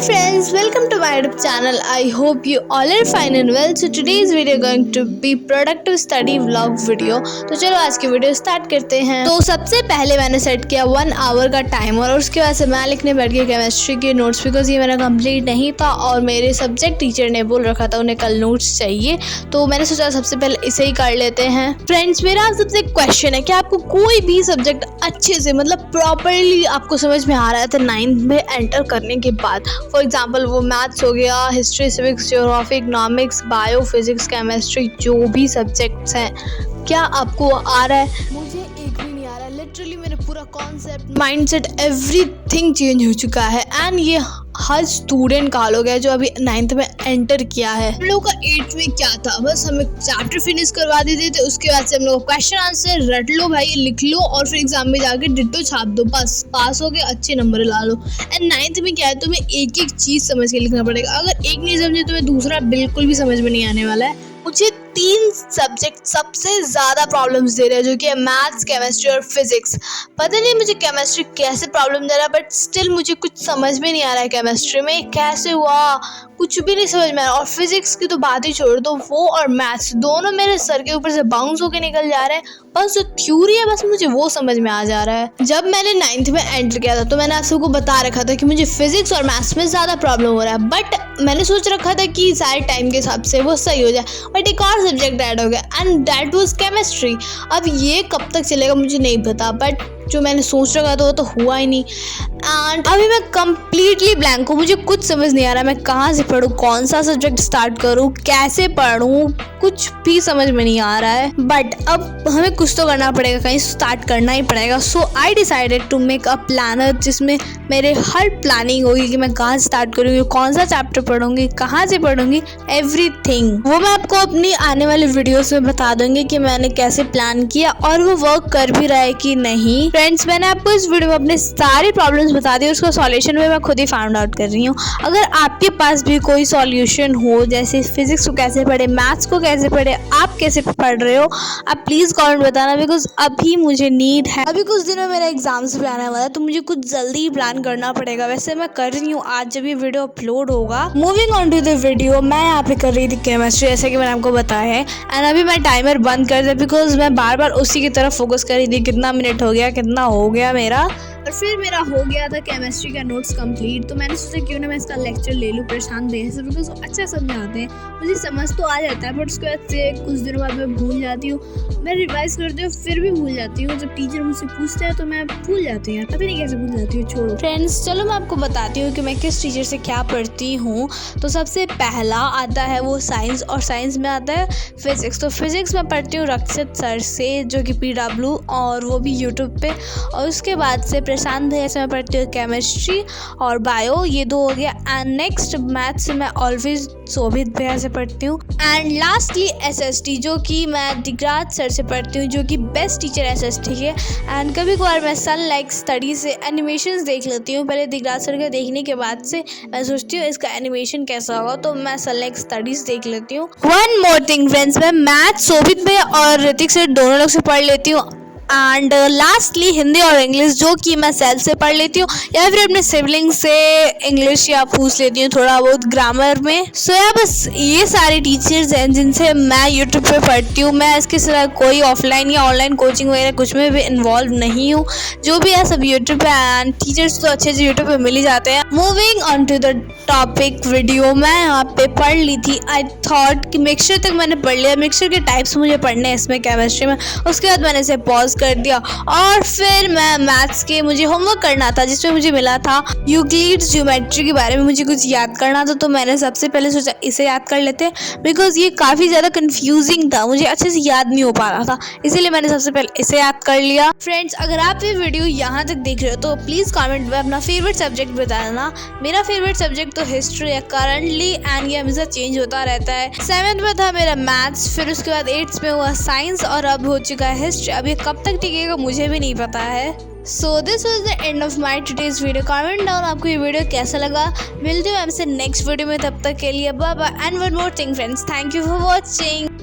friends, welcome to my YouTube channel. I hope you all are fine and well. So today's video going to be productive study vlog video. तो चलो आज की video start करते हैं। तो सबसे पहले मैंने सेट किया 1 आवर का टाइमर और उसके बाद से मैं लिखने बैठ गई केमिस्ट्री के नोट्स, बिकॉज ये मेरा कंप्लीट नहीं था और मेरे सब्जेक्ट टीचर ने बोल रखा था उन्हें कल नोट्स चाहिए, तो मैंने सोचा सबसे पहले इसे ही कर लेते हैं। फ्रेंड्स, मेरा आप सबसे क्वेश्चन है कि आपको कोई भी सब्जेक्ट अच्छे से मतलब प्रॉपरली आपको समझ में आ रहा है तो 9th में एंटर करने के बाद, फॉर एग्जाम्पल वो मैथ्स हो गया, history, civics, geography, economics, bio, physics, chemistry, जो भी सब्जेक्ट्स हैं, क्या आपको आ रहा है? मुझे एक भी नहीं आ रहा है। लिटरली मेरा पूरा कॉन्सेप्ट, माइंडसेट, एवरीथिंग चेंज हो चुका है एंड ये हर स्टूडेंट का हाल हो गया जो अभी 9th में एंटर किया है। हम लोग का 8th में क्या था, बस हमें चैप्टर फिनिश करवा देते थे, उसके बाद से हम लोग क्वेश्चन आंसर रट लो भाई, लिख लो और फिर एग्जाम में जाके डिट्टो छाप दो, बस पास हो गए, अच्छे number La low. And 9th में क्या है, तुम्हें एक एक चीज समझ के लिखना पड़ेगा। अगर एक नहीं समझे तुम्हें दूसरा बिल्कुल भी समझ में नहीं आने वाला है। मुझे 3 सब्जेक्ट सबसे ज़्यादा प्रॉब्लम्स दे रहे हैं, जो कि है मैथ्स, केमिस्ट्री और फिजिक्स। पता नहीं मुझे केमिस्ट्री कैसे प्रॉब्लम दे रहा है, बट स्टिल मुझे कुछ समझ में नहीं आ रहा है केमिस्ट्री में कैसे हुआ, कुछ भी नहीं समझ में आ रहा। और फिजिक्स की तो बात ही छोड़ दो, वो और मैथ्स दोनों मेरे सर के ऊपर से बाउंस होके निकल जा रहे हैं। बस जो थ्योरी है बस मुझे वो समझ में आ जा रहा है। जब मैंने 9th में एंटर किया था तो मैंने आप सबको बता रखा था कि मुझे फिजिक्स और मैथ्स में ज़्यादा प्रॉब्लम हो रहा है, बट मैंने सोच रखा था कि सारे टाइम के हिसाब से वो सही हो जाए, बट एक और सब्जेक्ट ऐड हो गया एंड दैट वाज केमिस्ट्री। अब ये कब तक चलेगा मुझे नहीं पता, बट जो मैंने सोच रखा था वो तो हुआ ही नहीं। एंड अभी मैं कंप्लीटली ब्लैंक हूँ, मुझे कुछ समझ नहीं आ रहा मैं कहाँ से पढूँ, कौन सा सब्जेक्ट स्टार्ट करूँ, कैसे पढूँ, कुछ भी समझ में नहीं आ रहा है। बट अब हमें कुछ तो करना पड़ेगा, कहीं स्टार्ट करना ही पड़ेगा। So I decided to make a planner जिसमें मेरे हर प्लानिंग होगी कि मैं कहाँ स्टार्ट करूँगी, कौन सा चैप्टर पढ़ूंगी, कहाँ से पढ़ूंगी, एवरीथिंग। वो मैं आपको अपनी आने वाले वीडियोस में बता दूंगी कि मैंने कैसे प्लान किया और वो वर्क कर भी रहा है कि नहीं। फ्रेंड्स, मैंने आपको इस वीडियो में अपने सारे प्रॉब्लम्स बता दिए, उसका सॉल्यूशन भी मैं खुद ही फाइंड आउट कर रही हूँ। अगर आपके पास भी कोई सॉल्यूशन हो, जैसे फिजिक्स को कैसे पढ़े, मैथ्स को कैसे पढ़े, आप कैसे पढ़ रहे हो, आप प्लीज़ कमेंट बताना, बिकॉज अभी मुझे नीड है। अभी कुछ दिनों में मेरा एग्जाम्स भी आने वाला है, तो मुझे कुछ जल्दी प्लान करना पड़ेगा। वैसे मैं कर रही हूँ आज जब ये वीडियो अपलोड होगा। Moving on to the video, मैं यहाँ पे कर रही थी केमिस्ट्री, जैसे कि मैंने आपको बताया है। एंड अभी मैं टाइमर बंद कर दिया बिकॉज मैं बार बार उसी की तरफ फोकस कर रही थी, कितना मिनट हो गया, कितना हो गया मेरा। और फिर मेरा हो गया था केमिस्ट्री का नोट्स कंप्लीट, तो मैंने सोचा क्यों ना मैं इसका लेक्चर ले लूँ प्रशांत भैया से, बिकॉज अच्छा समझाते हैं। मुझे समझ तो आ जाता है, बट उसके बाद से कुछ दिनों बाद मैं भूल जाती हूँ। मैं रिवाइज करती हूँ फिर भी भूल जाती हूँ। जब टीचर मुझसे पूछते हैं तो मैं भूल जाती हूँ यार, पता नहीं कैसे भूल जाती हूँ। छोड़ो फ्रेंड्स, चलो मैं आपको बताती हूँ कि मैं किस टीचर से क्या पढ़ती हूँ। तो सबसे पहला आता है वो साइंस, और साइंस में आता है फिजिक्स। तो फिजिक्स में पढ़ती हूँ रक्षित सर से, जो कि PW, और वो भी यूट्यूब पे। और उसके बाद से प्रशांत भैया से मैं पढ़ती हूँ केमिस्ट्री और बायो, ये 2 हो गया। एंड नेक्स्ट मैथ्स से मैं ऑलवेज शोभित भैया से पढ़ती हूँ। एंड लास्टली SST, जो कि मैं दिगराज सर से पढ़ती हूँ, जो कि बेस्ट टीचर SST है। एंड कभी कभार मैं सन लाइक स्टडी से एनिमेशंस देख लेती हूँ। पहले दिगराज सर का देखने के बाद से मैं सोचती हूँ इसका एनिमेशन कैसा होगा, तो मैं सन लाइक स्टडीज देख लेती हूँ। वन मोर थिंग फ्रेंड्स, मैं मैथ्स शोभित भैया और ऋतिक सर दोनों लोग से पढ़ लेती हूँ। एंड लास्टली हिंदी और इंग्लिश, जो कि मैं सेल्फ से पढ़ लेती हूँ या फिर अपने सिबलिंग से इंग्लिश या पूछ लेती हूँ थोड़ा बहुत ग्रामर में। सो या बस ये सारे टीचर्स हैं जिनसे मैं यूट्यूब पे पढ़ती हूँ। मैं इसके सिवा कोई ऑफलाइन या ऑनलाइन कोचिंग वगैरह कुछ में भी इन्वॉल्व नहीं हूँ। जो भी है सब यूट्यूब पे, एंड टीचर्स तो अच्छे से यूट्यूब पे मिल ही जाते हैं। Moving on to the topic video, मैं यहाँ पे पढ़ ली थी। आई थॉट कि मिक्सचर तक मैंने पढ़ लिया, मिक्सचर के टाइप्स मुझे पढ़ने हैं इसमें केमिस्ट्री में। उसके बाद मैंने इसे पॉज कर दिया और फिर मैं मैथ्स के मुझे होमवर्क करना था, जिसमें मुझे मिला था यूक्लिड्स ज्योमेट्री के बारे में मुझे कुछ याद करना था। तो मैंने सबसे पहले सोचा इसे याद कर लेते हैं, बिकॉज ये काफ़ी ज़्यादा कंफ्यूजिंग था, मुझे अच्छे से याद नहीं हो पा रहा था, इसीलिए मैंने सबसे पहले इसे याद कर लिया। फ्रेंड्स, अगर आप ये वीडियो यहाँ तक देख रहे हो तो प्लीज़ कॉमेंट में अपना फेवरेट सब्जेक्ट बता देना। मेरा फेवरेट सब्जेक्ट तो हिस्ट्री है करंटली, एंड ये हमेशा चेंज होता रहता है। 7th में था मेरा मैथ्स, फिर उसके बाद 8th में हुआ साइंस, और अब हो चुका है हिस्ट्री। अब ये कब तक टिकेगा मुझे भी नहीं पता है। So this was the end of my today's video. Comment down आपको ये वीडियो कैसा लगा। मिलते हैं आपसे नेक्स्ट वीडियो में, तब तक के लिए bye bye. And one more thing friends, thank you for watching.